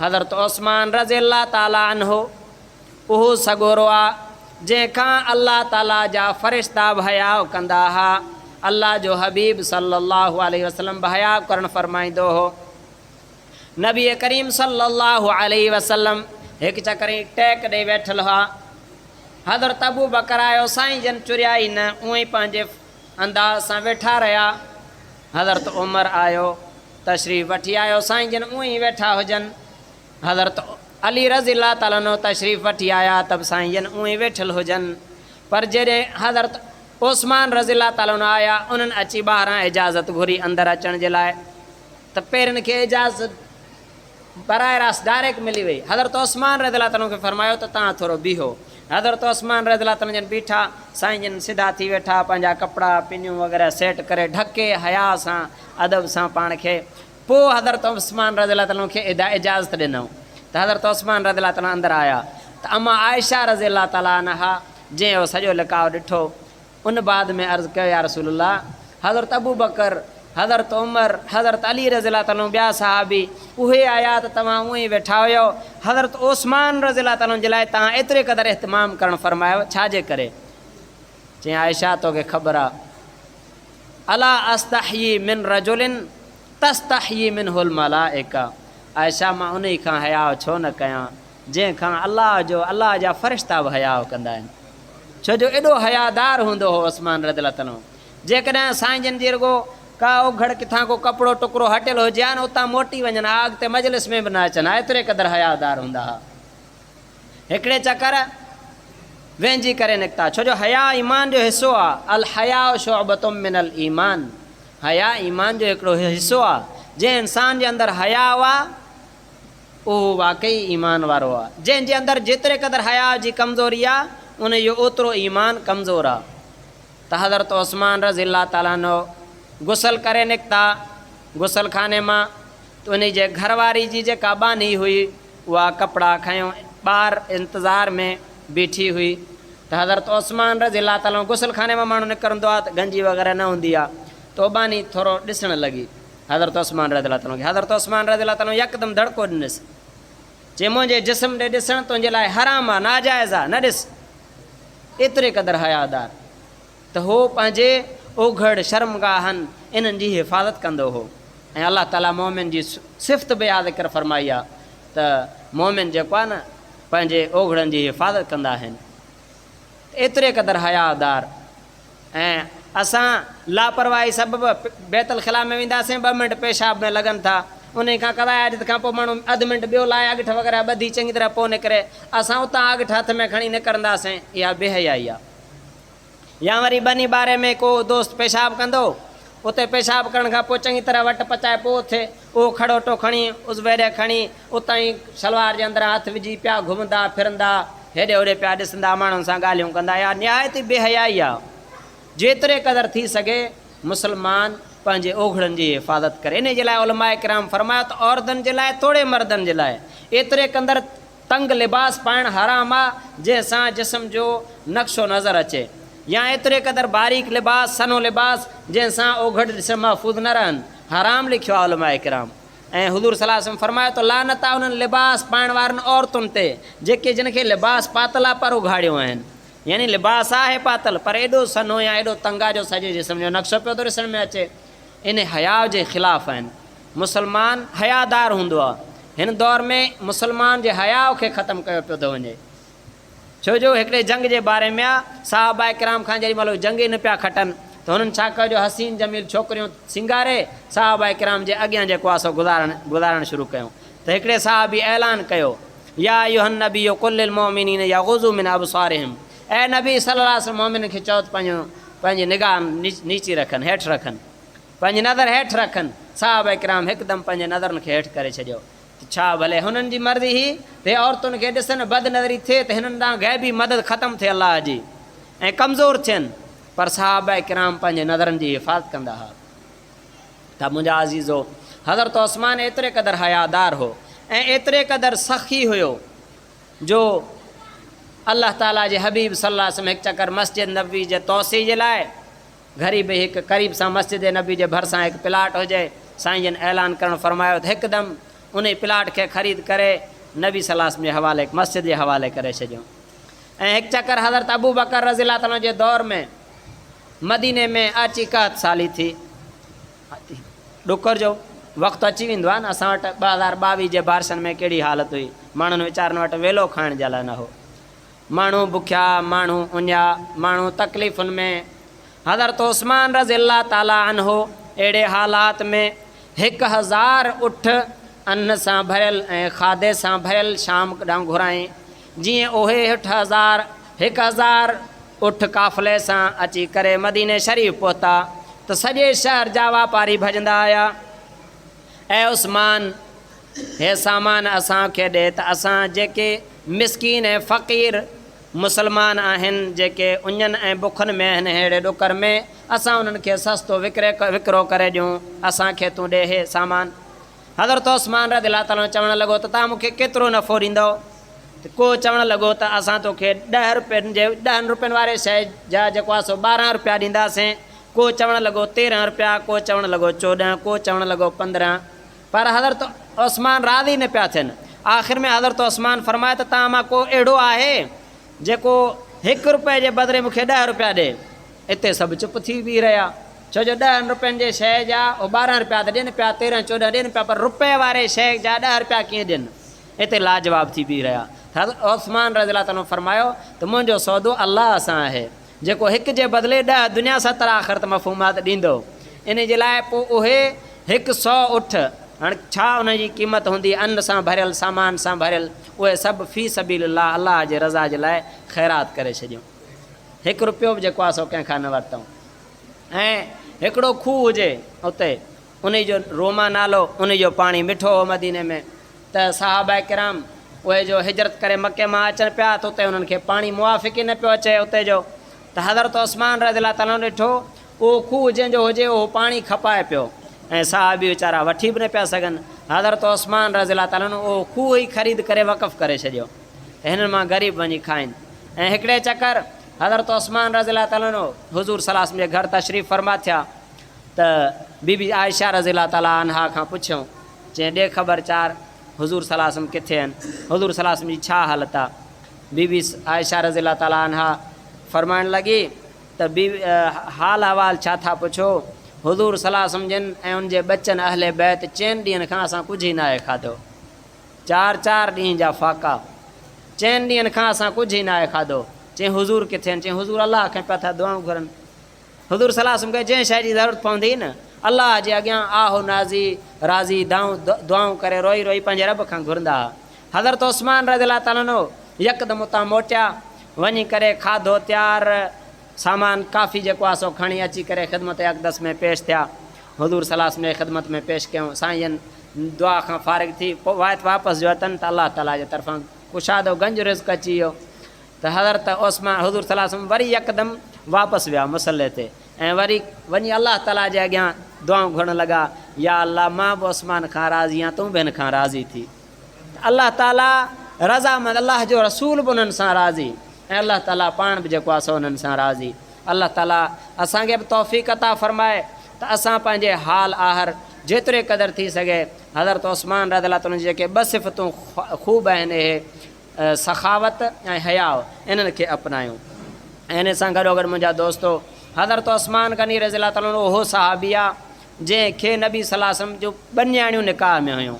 हज़रत उस्मान रज़ी अल्लाह ताला अन्हो उहो सगोरो आहे जंहिंखां अल्लाह ताला जा फ़रिश्ता हया कंदा हा। अल्लाह जो हबीब सल्लल्लाहु अलैहि वसल्लम हया करण फरमाईंदो हो। नबी करीम सल्लल्लाहु अलैहि वसल्लम एक चकरी टैक ॾेई वेठल हुआ। हज़रत अबू बकर आयो, साईं जन चुरियाई न, उअं ई पंहिंजे अंदाज़ सां वेठा रहिया। हज़रत उमर आयो, तशरीफ़ वठी आयो, साईं जन उअं ई वेठा हुजनि। हज़रत अली रज़ी अल्लाह ताला अन्हु तशरीफ़ वठी आया, तब साईं जन उअं ई वेठल हुजनि। पर जॾहिं हज़रत उस्मान रज़ी अल्लाह ताला अन्हु आया, उन्हनि अची ॿाहिरां इजाज़त घुरी अंदरि अचण जे लाइ, त पेरनि खे इजाज़त बराए रास्त डायरेक्ट मिली वई। हज़रत उस्मान रज़ी अल्लाह ताला खे फरमायो त तव्हां थोरो बीहो। हज़रत उस्मान रज़ी अल्लाह ताला जन बीठा, साईं जन सिधा थी वेठा, पंहिंजा कपिड़ा पिनियूं वग़ैरह सेट करे ढके हया सां अदब सां पाण खे। पोइ हज़रत उस्मान रज़ी अल्लाह ताला खे इजाज़त ॾिनऊं त हज़रत उस्मान रज़ी अल्लाह ताला अंदरि आया। त अम्मा आयशा रज़ी अल्लाह ताला अन्हा जंहिं उहो सॼो लिकाउ ॾिठो, उन बाद में अर्ज़ु कयो, या रसूलल्लाह, हज़रत अबू बकर, हज़रत उमर, हज़रत अली रज़ी अल्लाह ताला ॿिया सहाबी उहे आया त तव्हां उअं ई वेठा हुयो। हज़रत उस्मान रज़ी अल्लाह ताला जे लाइ तव्हां एतिरे क़दुरु इहतिमाम करणु फरमायो, छाजे करे? चई, आयशा तोखे ख़बर आहे, अला अस्तही मिन रजुलिन तस्तही मिनहुल मलाइका। आयशा, मां उन खां हया छो न कयां जंहिंखां अल्लाह जा फ़रिश्ता बि हया कंदा आहिनि। छो जो एॾो हयादार हूंदो हो उस्मान रज़ी अल्लाह ताला। जेकॾहिं साईं जन जी रुगो का उघड़ किथां को कपिड़ो टुकड़ो हटियल हुजे हा न, उतां मोटी वञनि हा, अॻिते मजलिस में बि न अचनि हा, एतिरे क़दुरु हयादार हूंदा हा। हिकिड़े चकर वेंझी करे निकिता, छो जो हया ईमान जो हिसो आहे। अल हया शुअबतुम मिनल ईमान, हया ईमान जो हिकिड़ो हिसो आहे। जंहिं इंसान जे अंदरि हया हुआ उहो वाक़ई ईमान वारो आहे। जंहिंजे अंदरि जेतिरे क़दुरु हया जी कमज़ोरी आहे, उन जो ओतिरो ईमान कमज़ोर आहे। त हज़रत उस्मान रज़ी अल्लाह ताला अन्हु गुसल करे निकिता गुसल खाने मां। त उन जे घरवारी जी जेका बानी हुई, उहा कपिड़ा खयों, ॿार इंतज़ार में बीठी हुई। त हज़रत उस्मान रज़ी अल्लाह ताला गुसल खाने मां माण्हू निकिरंदो आहे त गंजी वग़ैरह न हूंदी आहे, त उहा बानी थोरो ॾिसणु लॻी हज़रत उस्मान रज़ी अल्लाह ताला खे। हज़रत उस्मान रज़ी अल्लाह ताला यकदमि धड़को ॾिनसि, चई, मुंहिंजे जिस्म ॾे ॾिसणु तुंहिंजे लाइ हराम आहे, नाजाइज़ आहे, न ॾिस। एतिरे क़दुरु हयादार त हो पंहिंजे ओघड़ शर्मगाहनि इन्हनि जी हिफ़ाज़त कंदो हो। ऐं अल्लाह ताला मोमिन जी सिफ़त बि यादि कर फरमाई आहे त मोमिन जेको आहे न, पंहिंजे ओघड़नि जी हिफ़ाज़त कंदा आहिनि। एतिरे क़दुरु हयादार। ऐं असां लापरवाही सबबु बैतुल ख़िला में वेंदासीं, 2 मिंट पेशाब में लॻनि था, उन खां कदायत खां पोइ माण्हू अधु मिंट ॿियो लाइ अॻिठ वग़ैरह ॿधी चङी तरह पोइ निकिरे, असां उतां अॻिठ हथ में खणी निकिरंदासीं, इहा बेहयाई आहे। या वरी बनी बारे में को दोस्त पेशाब कंदो, उते पेशाब करण खां पोइ चङी तरह वट पचाए पोइ थिए, उहो खड़ोटो खणी उज़वेरे खणी उतां ई सलवार जे अंदरि हथ विझी पिया घुमंदा फिरंदा, हेॾे होॾे पिया ॾिसंदा, माण्हुनि सां ॻाल्हियूं कंदा। या निहायत बेहयाई आहे। जेतिरे क़दुरु थी सघे मुस्लमान पंहिंजे ओघड़नि जी हिफ़ाज़त करे। इन जे लाइ उलमाए किराम फरमायो त औरतुनि जे लाइ, थोरे मर्दनि जे लाइ एतिरे क़दुरु तंग लिबास पाइणु हराम आहे जंहिंसां जिस्म जो नक्शो नज़र अचे, या एतिरे क़दुरु बारीक लिबास, सनो लिबास जंहिंसां ओघड़ ॾिस महफ़ूज़ न रहनि, हराम लिखियो आहे उलमाए किराम। ऐं हुज़ूर सल्लल्लाहु अलैहि वसल्लम फरमायो त लानत आहे उन्हनि लिबास पाइण वारनि औरतुनि ते जेके जिन खे लिबास पातल आहे पर उघाड़ियूं आहिनि। यानी लिबास आहे पातल पर एॾो सनो या एॾो तंगा जो सॼे जिस्म जो नक्शो पियो थो ॾिसण में अचे, इन हया जे ख़िलाफ़ु आहिनि। मुस्लमान हयादार हूंदो आहे। हिन दौर में मुस्लमान जे हया खे ख़तमु कयो पियो थो वञे। छो जो हिकिड़े जंग जे बारे में आहे, साहबा किराम खां जेॾी महिल जंग ई न पिया खटनि त हुननि छा कयो, जो हसीन जमील छोकिरियूं सिंगारे साहबा किराम जे अॻियां जेको आहे सो गुज़ारणु शुरू कयूं। त हिकिड़े साहबी ऐलान कयो, या अय्युहन नबी कुल्लिल मोमिनीन यग़ुज़ू मिन अबसारिहिम, ऐं नबी सल्लल्लाहु अलैहि वसल्लम मोमिन खे चओ त पंहिंजी निगाह नीची रखनि, हेठि रखनि, पंहिंजी नज़र हेठि रखनि। साहबा किराम हिकदमि पंहिंजे नज़रनि खे हेठि करे छॾियो। छा भले हुननि जी मर्ज़ी ही ते औरतुनि खे ॾिसनि, बदनज़री थिए त हिननि ॾांहुं ग़ैबी मदद ख़तमु थिए अलाह जी, ऐं कमज़ोर थियनि, पर साहबा किराम पंहिंजे नज़रनि जी हिफ़ाज़त कंदा हुआ। त मुंहिंजा अज़ीज़ो, हज़रत उस्मान एतिरे क़दुरु हयादार हो ऐं एतिरे क़दुरु सख़ी हुयो जो अल्लाह ताला जे हबीब सल्लल्लाहु अलैहि वसल्लम हिकु चकर मस्जिद नबी जे तौसी जे लाइ ग़रीब हिकु क़रीब सां मस्जिद नबी जे भरिसां हिकु प्लाट हुजे, साईं जन ऐलान करणु फरमायो त हिकदमि उन प्लाट खे ख़रीद करे नबी सलास जे हवाले मस्जिद जे हवाले करे छॾियो। ऐं हिकु चकर हज़रत अबू बकर रज़ियल्लाहु ताला जे दौर में मदीने में अची 61 साली थी। ॾुकर जो वक़्तु अची वेंदो आहे न। असां वटि 2022 जे बारिशनि में कहिड़ी हालत हुई, माण्हुनि वीचारनि वटि वेलो खाइण जे लाइ न हो, माण्हू बुखिया, माण्हू उञा, माण्हू तकलीफ़ुनि में। हज़रत उस्मान रज़ियल्लाहु ताला अन्हो अहिड़े हालात में 1000 उठ अन्न सां भरियल ऐं खाधे सां भरियल शाम ॾांहुं घुराई। जीअं उहे 1000 उठ काफ़िले सां अची करे मदीने शरीफ़ पहुता त सॼे शहर जा वापारी भॼंदा आया, ऐं उस्मान हे सामान असांखे ॾे त असां जेके मिसकीन ऐं फ़क़ीर मुसलमान आहिनि, जेके उञनि ऐं बुखनि में आहिनि, अहिड़े ॾुकर में असां उन्हनि खे सस्तो विकिरो करे ॾियूं, असांखे तूं ॾे हे सामान। हज़रत उस्मान रज़ियल्लाहु ताला चवणु लॻो त तव्हां मूंखे केतिरो नफ़ो ॾींदो? त को चवणु लॻो त असां तोखे 10 रुपयनि वारे शइ जा जेको आहे सो 12 रुपया ॾींदासीं, को चवणु लॻो 13 रुपया, को चवणु लॻो 14, को चवणु लॻो 15। पर हज़रत उस्मान राज़ी न पिया थियनि। आख़िर में हज़रत उस्मान फरमाए त तव्हां मां को अहिड़ो आहे जेको 1 रुपये जे बदिरे मूंखे 10 रुपया ॾे? हिते सभु चुप थी बीह रहिया, छो जो 10 रुपयनि जे शइ जा 12 रुपया त ॾियनि पिया, 13 14 ॾियनि पिया, पर रुपये वारे शइ जा 10 रुपया कीअं ॾियनि? हिते लाजवाब थी बीह रहिया। उस्मान रज़ियल्लाहु ताला फरमायो त मुंहिंजो सौदो अलाह सां आहे, जेको 1 जे बदिले 10 दुनिया 70 आख़िरत मफ़हूमात ॾींदो। इन जे लाइ पोइ उहे 100 उठ, हाणे छा उन जी क़ीमत हूंदी, अन्न सां भरियल, सामान सां भरियल, उहे सभु फ़ी सबीलिल्लाह अलाह जे रज़ा जे लाइ ख़ैरात करे छॾियूं। 1 रुपयो बि जेको आहे सो कंहिंखां न वरितऊं। ऐं हिकिड़ो खूह हुजे उते, उन जो रोमा नालो, उन जो पाणी मिठो हो मदीने में, त सहाबा किराम उहे जो हिजरत करे मके मां अचनि पिया त उते उन्हनि खे पाणी मुआफ़िक़ ई न पियो अचे उते जो। त हज़रत उस्मान रज़ियल्लाहु ताला ॾिठो उहो खूह जंहिंजो हुजे उहो पाणी खपाए पियो, ऐं साहबी वीचारा वठी बि न पिया सघनि। हज़रत उस्मान रज़ियल्लाहु ताला उहो खूह ई ख़रीद करे वक़फ़ करे छॾियो त हिननि मां ग़रीब वञी खाइनि। ऐं हिकिड़े चकर हज़रत उस्मान रज़ियल्लाहु ताला हुज़ूर सलास जे घर तशरीफ़ फरमा थिया त बीबी आयशा रज़ियल्लाहु ताला अन्हा खां पुछियऊं, चई ॾे ख़बर चार हुज़ूर सलासम किथे आहिनि, हुज़ूर सलासम जी छा हालत आहे? बीबी आयशा रज़ियल्लाहु ताला अन्हा फरमाइण लॻी त बीबी हाल अहवाल छा था पुछो? हुज़ूर सलासम जिन ऐं उनजे बचनि अहले बैत 4 ॾींहंनि खां असां कुझु ई न आहे खाधो, 4 ॾींहं जा फ़ाक़ा, 4 ॾींहंनि खां असां कुझु ई न आहे खाधो। चई हुज़ूर किथे आहिनि? चई हुज़ूर अलाह खे पिया था दुआऊं घुरनि। हुज़ूर सलासम खे जंहिं शइ जी ज़रूरत पवंदी न, अलाह जे अॻियां आहो नाज़ी राज़ी दुआऊं करे रोई रोई पंहिंजे रब खां घुरंदा हुआ। हज़रत उस्मान रज़ियल्लाहु ताला यकदमि उतां मोटिया, वञी करे खाधो तयारु, सामान काफ़ी जेको आहे सो खणी अची करे ख़िदमत अक़दस में पेश थिया। हुज़ूर सलासम जे ख़िदमत में पेश कयूं, साईं दुआ खां फ़ारिग़ थी पोइ वापसि जो अथनि त अलाह ताला जे तरफ़ां कुशादो गंज रिज़्क़ अची वियो। त हज़रत उस्मान हुज़ूर सलासम वरी यकदमि वापसि विया मुसले ते, ऐं वरी वञी अलाह ताला जे अॻियां दुआऊं घुरण लॻा, या अलाह मां बि उस्मान खां राज़ी आहियां, तूं बि हिन खां राज़ी थी। अलाह ताला रज़ामंद, अलाह जो रसूल बि उन्हनि सां राज़ी, ऐं अलाह ताला पाण बि जेको आहे सो उन्हनि सां राज़ी। अलाह ताला असांखे बि तौफ़ीक़ अता फ़रमाए त असां पंहिंजे हाल आहर जेतिरे क़दुरु थी सघे हज़रत उस्मान रज़ियल्लाहु ताला जेके 2 सिफ़तूं ख़ूब आहिनि, इहे सखावत ऐं हयाव, इन्हनि खे अपनायूं। ऐं इन सां गॾोगॾु मुंहिंजा दोस्तो, हज़रत उस्मान गनी रज़ियल्लाहु ताला उहो सहाबी आहे जंहिंखे नबी सलासम जो 2 न्याणियूं निकाह में हुयूं।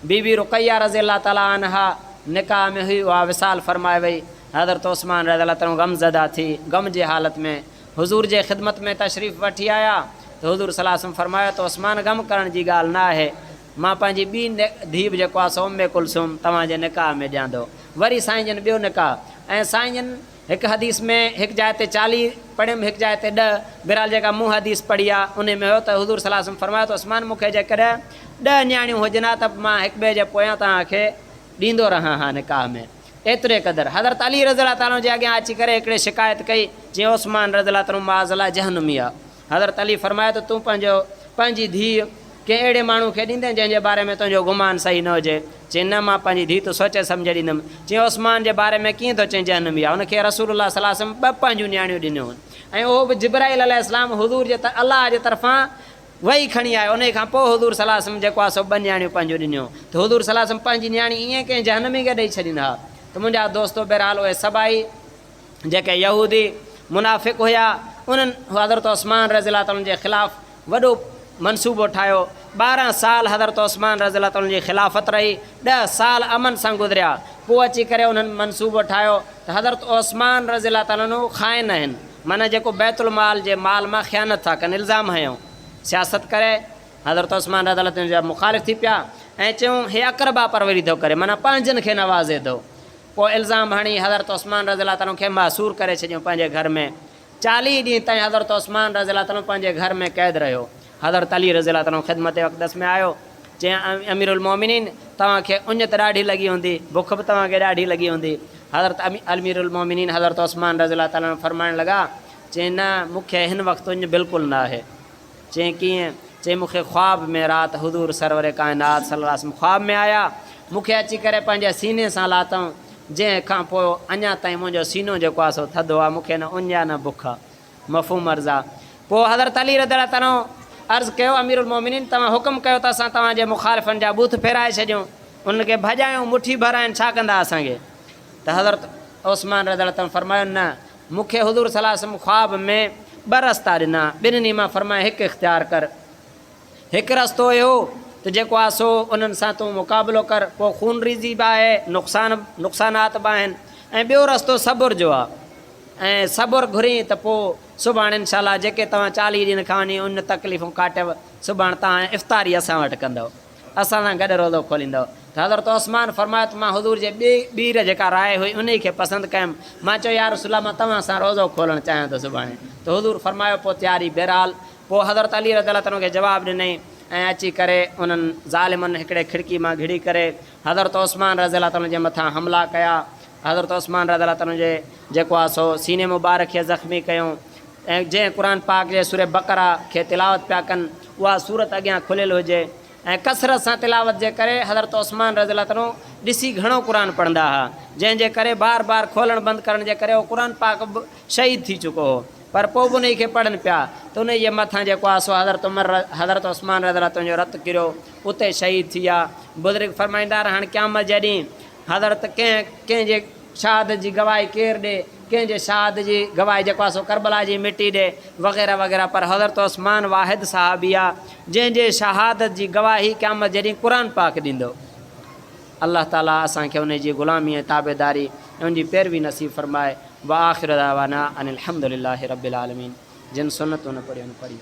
बीबी रुक़ैया रज़ियल्लाहु ताला अन्हा निकाह में हुई, उहा विसाल फरमाए वई। हज़रत उस्मान रज़ियल्लाहु ताला गमज़दा थी, गम जे हालत में हुज़ूर जे ख़िदमत में तशरीफ़ वठी आया त हुज़ूर सलासम फरमायो त उस्मान गम करण जी ॻाल्हि न आहे, मां पंहिंजी ॿी धीउ जेको आहे सो उम्मे कुलसूम तव्हांजे निकाह में ॾियां थो। वरी साईं जन ॿियो निकाह, ऐं साईं जन हिकु हदीस में हिकु जाइ ते 40 पढ़ियमि, हिकु जाइ ते 10, बहरहाल जेका मूं हदीस पढ़ी आहे उन में हो त हुज़ूर सलासम फरमायो त उस्मान मूंखे जेकॾहिं 10 न्याणियूं हुजनि हा त मां हिक ॿिए जे पोयां तव्हांखे ॾींदो रहां हा निकाह में, एतिरे क़दुरु। हज़रत अली रज़ियल्लाहु ताला जे अॻियां अची करे हिकिड़े शिकायत कई, जीअं उस्मान रज़ियल्लाहु ताला माज़अल्लाह जहन्नमी आहे। हज़रत अली फरमायो त तूं पंहिंजी धीउ कंहिं अहिड़े माण्हू खे ॾींदे जंहिंजे बारे में तुंहिंजो गुमान सही न हुजे? चई न, मां पंहिंजी धीउ तो सोचे सम्झे ॾींदुमि। चई उस्मान जे बारे में कीअं थो चई जहन्नमी आहे? हुनखे रसूलुल्लाह सल्लल्लाहु अलैहि वसल्लम 2 पंहिंजियूं न्याणियूं ॾिनियूं आहिनि, ऐं उहो बि जिब्राईल अलैहिस्सलाम हुज़ूर जे अलाह जे तरफ़ां वही खणी आयो। उन खां पोइ हुज़ूर सल्लल्लाहु अलैहि वसल्लम जेको आहे सो 2 न्याणियूं पंहिंजो ॾिनियूं। त हुज़ूर सल्लल्लाहु अलैहि वसल्लम पंहिंजी न्याणी ईअं कंहिं जहन्नमी खे ॾेई छॾींदा। त मुंहिंजा दोस्तो बहरहाल उहे सभई जेके यहूदी मुनाफ़िक़ हुया, उन्हनि हज़रत उस्मान रज़ियल्लाहु ताला जे ख़िलाफ़ु वॾो मनसूबो ठाहियो। 12 साल हज़रत उस्मान रज़ियल्लाहु ताला जी ख़िलाफ़त रही, 10 साल अमन सां गुज़रिया। पोइ अची करे उन्हनि मनसूबो ठाहियो त हज़रत उस्मान रज़ियल्लाहु ताला ख़ाइन आहिनि, माना जेको बैतुल माल जे माल मां ख़यानत था कनि, इल्ज़ाम हयूं सियासत करे। हज़रत उस्मान रज़ियल्लाहु ताला जा मुखालिफ़ थी पिया ऐं चयूं हे अक़रबा परवरी थो करे, माना पंहिंजनि खे नवाज़े थो। पोइ इल्ज़ाम हणी हज़रत उस्मान रज़ियल्लाहु ताला खे मासूर करे छॾियूं पंहिंजे घर में। 40 ॾींहं ताईं हज़रत उस्मान रज़ियल्लाहु ताला पंहिंजे घर में क़ैद रहियो। हज़रत अली रज़ियल्लाहु ताला ख़िदमत अक़दस में आयो, चई अमीरुल मोमिनीन तव्हांखे उञ त ॾाढी लॻी हूंदी, बुख बि तव्हांखे ॾाढी लॻी हूंदी। हज़रत अमीरुल मोमिनीन हज़रत उस्मान रज़ियल्लाहु ताला फरमाइण लॻा, चई न मूंखे हिन वक़्तु उञ बिल्कुलु न आहे। चई कीअं? चई मूंखे ख्वाब में राति हुज़ूर सरवर काइनात सल्लल्लाहु अलैहि वसल्लम ख्वाब में आया, मूंखे अची करे पंहिंजे सीने सां लाथऊं, जंहिंखां पोइ अञा ताईं मुंहिंजो सीनो जेको आहे सो थधो आहे, मूंखे न उञ न बुख। मफ़हूम अर्ज़ु आहे। पोइ हज़रत अली रज़ियल्लाहु ताला अर्ज़ु कयो, अमीरुल मोमिनीन तव्हां हुकुम कयो त असां तव्हांजे मुखालिफ़नि जा बूथ फेराए छॾियूं, उनखे भॼायूं, मुठी भराइनि, छा कंदा असांखे? त हज़रत उस्मान रज़ियल्लाहु ताला फरमायो न, मूंखे हुज़ूर सल्लल्लाहु अलैहि वसल्लम ख्वाब में 2 रस्ता ॾिना, ॿिन्हिनि मां फरमाए हिकु इख़्तियार कर। हिकु रस्तो हुयो त जेको आहे सो उन्हनि सां तूं मुक़ाबिलो कर, पोइ खून रीज़ी बि आहे, नुक़सानात बि आहिनि। ऐं ॿियो रस्तो सब्र जो आहे, ऐं सब्र घुरी त पोइ सुभाणे इनशाला जेके तव्हां 40 ॾींहं खां वञी उन तकलीफ़ूं काटियव, सुभाणे तव्हां इफ़्तारी असां वटि कंदव, असां सां गॾु रोज़ो खोलींदव। त हज़रत उस्मान फरमायो त मां हुज़ूर जे ॿीर जेका राय हुई उन खे पसंदि कयुमि। मां चयो यार रसूल मां तव्हां सां रोज़ो खोलणु चाहियां थो सुभाणे। त हुज़ूर फरमायो पोइ तयारी। बहरहाल पोइ हज़रत अली रज़ियल्लाहु ताला खे जवाबु ॾिनई ऐं अची करे उन्हनि ज़ालिमनि हिकिड़े खिड़की मां घिड़ी करे हज़रत उस्मान रज़ियल्लाहु ताला जे मथां हमला कया। हज़रत उस्मान रज़ियल्लाहु ताला जे जेको आहे सो सीने मुबारक खे ज़ख़्मी कयूं ऐं जंहिं क़ुर पाक जे सूरह बक़रा खे तिलावत पिया कनि, उहा सूरत अॻियां खुलियल हुजे ऐं कसरत सां तिलावत जे करे हज़रत उस्मान रज़ियल्लाहु ताला ॾिसी घणो क़ुर पढ़ंदा हुआ, जंहिंजे करे बार बार खोलणु बंदि करण जे करे उहो क़ुर पाक बि शहीद थी चुको हो। पर पोइ बि उन खे पढ़नि पिया त उन जे मथां जेको आहे सो हज़रत उस्मान रज़ियल्लाहु ताला जो रतु किरियो, उते शहीद थी विया। बुज़ुर्ग फरमाईंदा हाणे क़यामत जॾहिं हज़रत कंहिंजे शहादत जी गवाही केरु ॾे, कंहिंजे शहादत जी गवाही जेको आहे सो करबला जी मिटी ॾे वग़ैरह वग़ैरह, पर हज़रत उस्मान वाहिद साहबी आहे जंहिंजे शहादत जी गवाही क़यामत जॾहिं क़ुर पाक ॾींदो। अल्लाह ताला असांखे उन जी ग़ुलामी ऐं ताबेदारी ऐं उनजी पैरवी नसीब फरमाए। व आख़िर दावाना अनिल हम्दुलिल्लाहि रब्बिल आलमीन। जिन सुन्नतूं न पढ़ियूं पढ़ी।